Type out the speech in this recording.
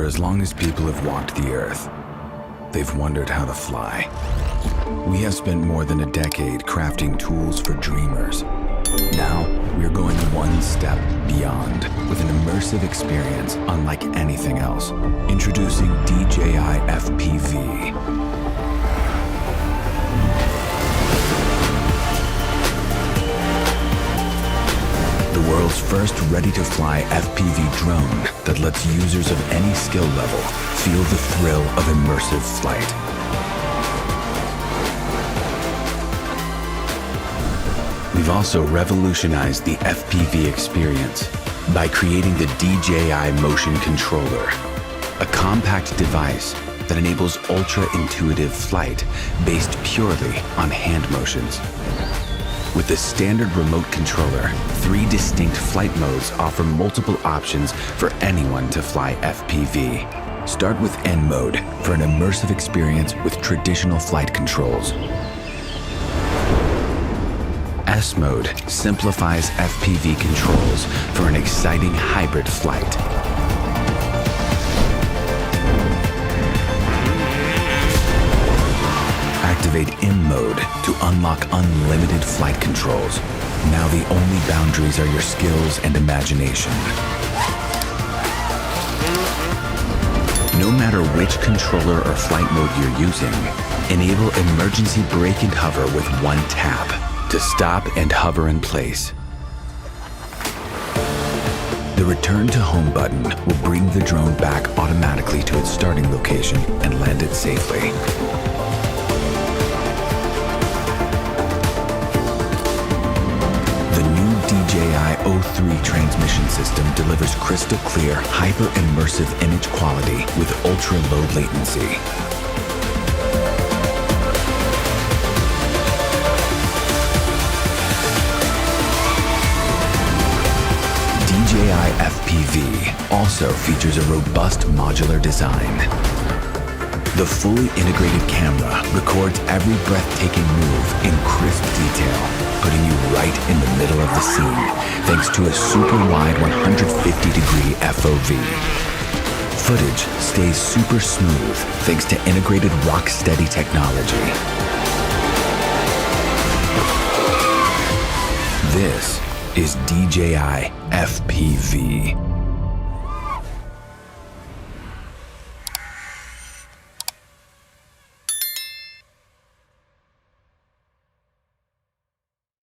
as long as people have walked the earth, they've wondered how to fly. We have spent more than a decade crafting tools for dreamers. Now, we're going one step beyond with an immersive experience unlike anything else. Introducing DJI FPV. The world's first ready-to-fly FPV drone that lets users of any skill level feel the thrill of immersive flight. We've also revolutionized the FPV experience by creating the DJI Motion Controller, a compact device that enables ultra-intuitive flight based purely on hand motions. With the standard remote controller, 3 distinct flight modes offer multiple options for anyone to fly FPV. Start with N mode for an immersive experience with traditional flight controls. S mode simplifies FPV controls for an exciting hybrid flight. Activate M mode to unlock unlimited flight controls. Now the only boundaries are your skills and imagination. No matter which controller or flight mode you're using, enable emergency brake and hover with one tap to stop and hover in place. The Return to Home button will bring the drone back automatically to its starting location and land it safely. DJI O3 transmission system delivers crystal clear, hyper-immersive image quality with ultra-low latency. DJI FPV also features a robust modular design. The fully integrated camera records every breathtaking move in crisp detail, putting you right in the middle of the scene, thanks to a super wide 150-degree FOV. Footage stays super smooth thanks to integrated rock-steady technology. This is DJI FPV.